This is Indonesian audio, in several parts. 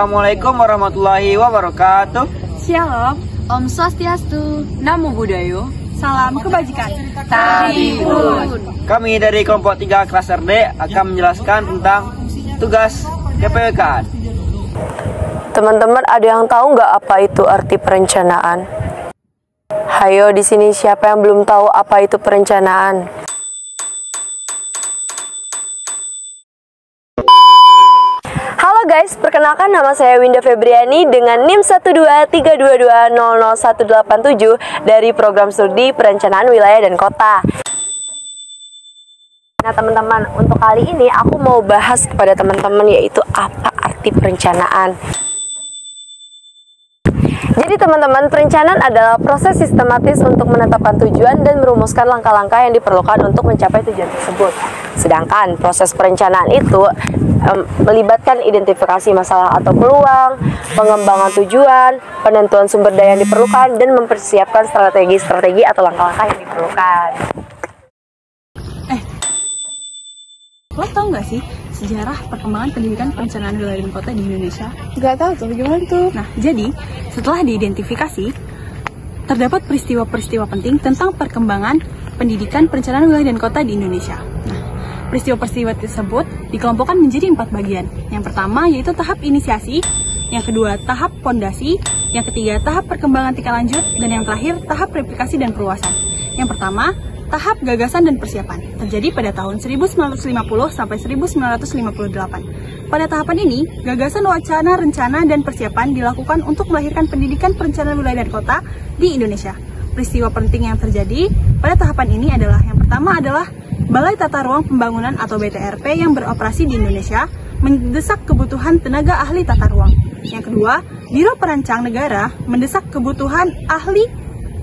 Assalamualaikum warahmatullahi wabarakatuh. Shalom, Om Swastiastu, Namo Buddhaya, salam kebajikan. Tabipun. Kami dari kelompok 3 kelas RD akan menjelaskan tentang tugas KPWK. Teman-teman, ada yang tahu nggak apa itu arti perencanaan? Hayo, di sini siapa yang belum tahu apa itu perencanaan? Halo guys, perkenalkan nama saya Winda Febriani dengan NIM 12322000187 dari program studi Perencanaan Wilayah dan Kota. Nah teman-teman, untuk kali ini aku mau bahas kepada teman-teman yaitu apa arti perencanaan. Jadi teman-teman, perencanaan adalah proses sistematis untuk menetapkan tujuan dan merumuskan langkah-langkah yang diperlukan untuk mencapai tujuan tersebut. Sedangkan proses perencanaan itu melibatkan identifikasi masalah atau peluang, pengembangan tujuan, penentuan sumber daya yang diperlukan, dan mempersiapkan strategi-strategi atau langkah-langkah yang diperlukan. Lo tau gak sih sejarah perkembangan pendidikan perencanaan wilayah dan kota di Indonesia? Gak tahu tuh, gimana tuh? Nah, jadi setelah diidentifikasi, terdapat peristiwa-peristiwa penting tentang perkembangan pendidikan perencanaan wilayah dan kota di Indonesia. Nah, peristiwa-peristiwa tersebut dikelompokkan menjadi 4 bagian. Yang pertama yaitu tahap inisiasi, yang kedua tahap pondasi, yang ketiga tahap perkembangan tingkat lanjut, dan yang terakhir tahap replikasi dan perluasan. Yang pertama, tahap gagasan dan persiapan terjadi pada tahun 1950 sampai 1958. Pada tahapan ini, gagasan, wacana, rencana, dan persiapan dilakukan untuk melahirkan pendidikan perencanaan wilayah dan kota di Indonesia. Peristiwa penting yang terjadi pada tahapan ini adalah yang pertama adalah Balai Tata Ruang Pembangunan atau BTRP yang beroperasi di Indonesia mendesak kebutuhan tenaga ahli tata ruang. Yang kedua, Biro Perancang Negara mendesak kebutuhan ahli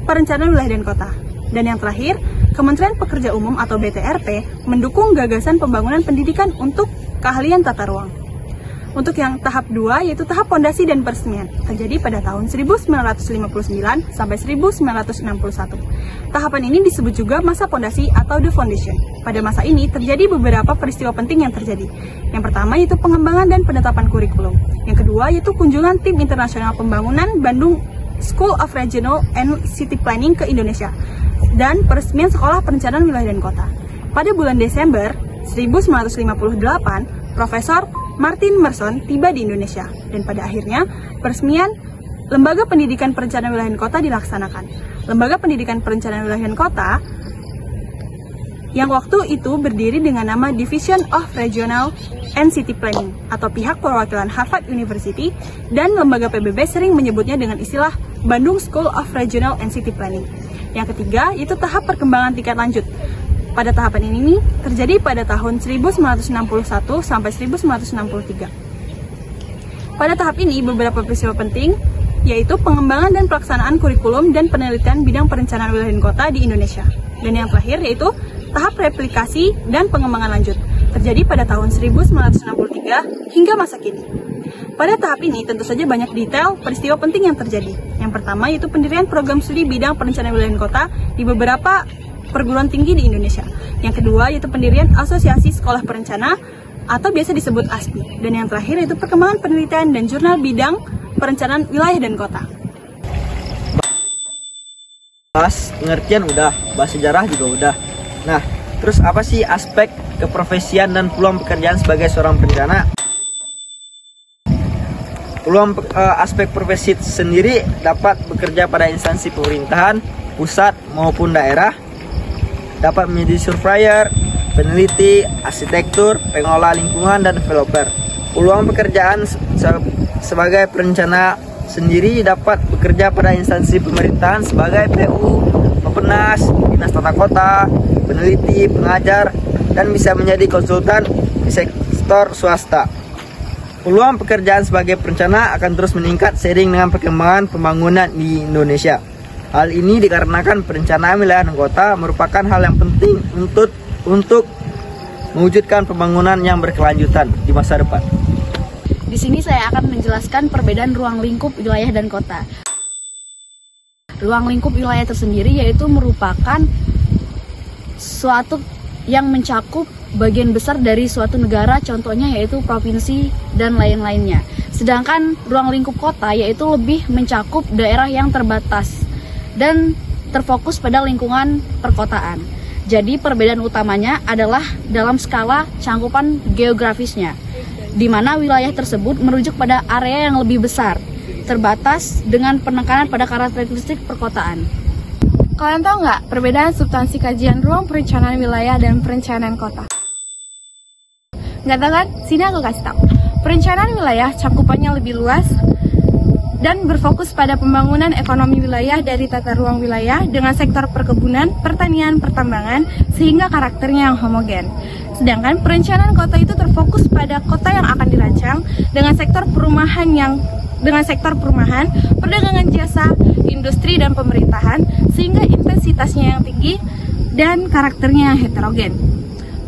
perencanaan wilayah dan kota. Dan yang terakhir, Kementerian Pekerja Umum atau BTRP mendukung gagasan pembangunan pendidikan untuk keahlian tata ruang. Untuk yang tahap 2 yaitu tahap pondasi dan peresmian terjadi pada tahun 1959 sampai 1961. Tahapan ini disebut juga masa pondasi atau the foundation. Pada masa ini terjadi beberapa peristiwa penting yang terjadi. Yang pertama yaitu pengembangan dan penetapan kurikulum. Yang kedua yaitu kunjungan tim internasional pembangunan Bandung School of Regional and City Planning ke Indonesia dan peresmian Sekolah Perencanaan Wilayah dan Kota. Pada bulan Desember 1958, Profesor Martin Merson tiba di Indonesia dan pada akhirnya peresmian Lembaga Pendidikan Perencanaan Wilayah dan Kota dilaksanakan. Lembaga Pendidikan Perencanaan Wilayah dan Kota yang waktu itu berdiri dengan nama Division of Regional and City Planning atau pihak perwakilan Harvard University, dan lembaga PBB sering menyebutnya dengan istilah Bandung School of Regional and City Planning. Yang ketiga, yaitu tahap perkembangan tingkat lanjut. Pada tahapan ini terjadi pada tahun 1961 sampai 1963. Pada tahap ini beberapa peristiwa penting yaitu pengembangan dan pelaksanaan kurikulum dan penelitian bidang perencanaan wilayah dan kota di Indonesia. Dan yang terakhir yaitu tahap replikasi dan pengembangan lanjut. Terjadi pada tahun 1963 hingga masa kini. Pada tahap ini tentu saja banyak detail peristiwa penting yang terjadi. Yang pertama yaitu pendirian program studi bidang perencanaan wilayah dan kota di beberapa perguruan tinggi di Indonesia. Yang kedua yaitu pendirian Asosiasi Sekolah Perencana atau biasa disebut ASPI. Dan yang terakhir yaitu perkembangan penelitian dan jurnal bidang perencanaan wilayah dan kota. Bahas pengertian udah, bahas sejarah juga udah. Nah, terus apa sih aspek keprofesian dan peluang pekerjaan sebagai seorang perencana? Peluang aspek profesi sendiri dapat bekerja pada instansi pemerintahan, pusat maupun daerah, dapat menjadi surveyor, peneliti, arsitektur, pengelola lingkungan, dan developer. Peluang pekerjaan sebagai perencana sendiri dapat bekerja pada instansi pemerintahan sebagai PU, Pepenas, Dinas Tata Kota, peneliti, pengajar, dan bisa menjadi konsultan di sektor swasta. Peluang pekerjaan sebagai perencana akan terus meningkat seiring dengan perkembangan pembangunan di Indonesia. Hal ini dikarenakan perencanaan wilayah dan kota merupakan hal yang penting untuk mewujudkan pembangunan yang berkelanjutan di masa depan. Di sini saya akan menjelaskan perbedaan ruang lingkup wilayah dan kota. Ruang lingkup wilayah tersendiri yaitu merupakan suatu yang mencakup bagian besar dari suatu negara, contohnya yaitu provinsi dan lain-lainnya. Sedangkan ruang lingkup kota yaitu lebih mencakup daerah yang terbatas dan terfokus pada lingkungan perkotaan. Jadi perbedaan utamanya adalah dalam skala cangkupan geografisnya, di mana wilayah tersebut merujuk pada area yang lebih besar, terbatas dengan penekanan pada karakteristik perkotaan. Kalian tahu nggak perbedaan substansi kajian ruang perencanaan wilayah dan perencanaan kota? Nggak tahu kan? Sini aku kasih tahu. Perencanaan wilayah cakupannya lebih luas dan berfokus pada pembangunan ekonomi wilayah dari tata ruang wilayah dengan sektor perkebunan, pertanian, pertambangan, sehingga karakternya yang homogen. Sedangkan perencanaan kota itu terfokus pada kota yang akan dirancang dengan sektor perumahan, perdagangan jasa, industri dan pemerintahan, sehingga intensitasnya yang tinggi dan karakternya yang heterogen.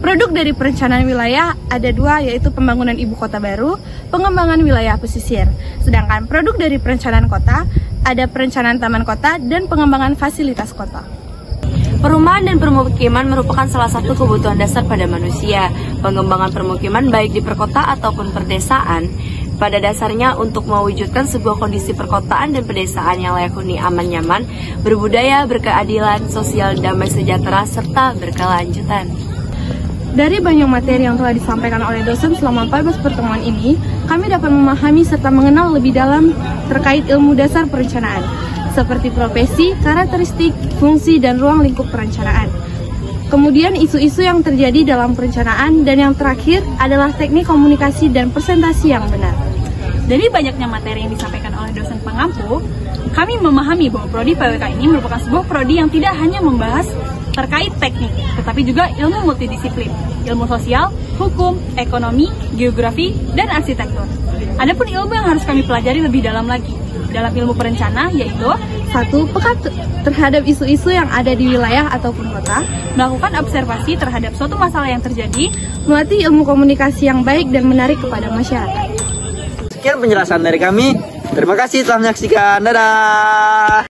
Produk dari perencanaan wilayah ada dua, yaitu pembangunan ibu kota baru, pengembangan wilayah pesisir. Sedangkan produk dari perencanaan kota ada perencanaan taman kota dan pengembangan fasilitas kota. Perumahan dan permukiman merupakan salah satu kebutuhan dasar pada manusia. Pengembangan permukiman baik di perkota ataupun perdesaan pada dasarnya untuk mewujudkan sebuah kondisi perkotaan dan pedesaan yang layak huni, aman, nyaman, berbudaya, berkeadilan, sosial, damai sejahtera, serta berkelanjutan. Dari banyak materi yang telah disampaikan oleh dosen selama 14 pertemuan ini, kami dapat memahami serta mengenal lebih dalam terkait ilmu dasar perencanaan, seperti profesi, karakteristik, fungsi, dan ruang lingkup perencanaan. Kemudian isu-isu yang terjadi dalam perencanaan, dan yang terakhir adalah teknik komunikasi dan presentasi yang benar. Dari banyaknya materi yang disampaikan oleh dosen pengampu, kami memahami bahwa prodi PWK ini merupakan sebuah prodi yang tidak hanya membahas terkait teknik, tetapi juga ilmu multidisiplin, ilmu sosial, hukum, ekonomi, geografi, dan arsitektur. Adapun ilmu yang harus kami pelajari lebih dalam lagi dalam ilmu perencana, yaitu 1. Peka terhadap isu-isu yang ada di wilayah ataupun kota, melakukan observasi terhadap suatu masalah yang terjadi, melatih ilmu komunikasi yang baik dan menarik kepada masyarakat. Sekian penjelasan dari kami. Terima kasih telah menyaksikan. Dadah.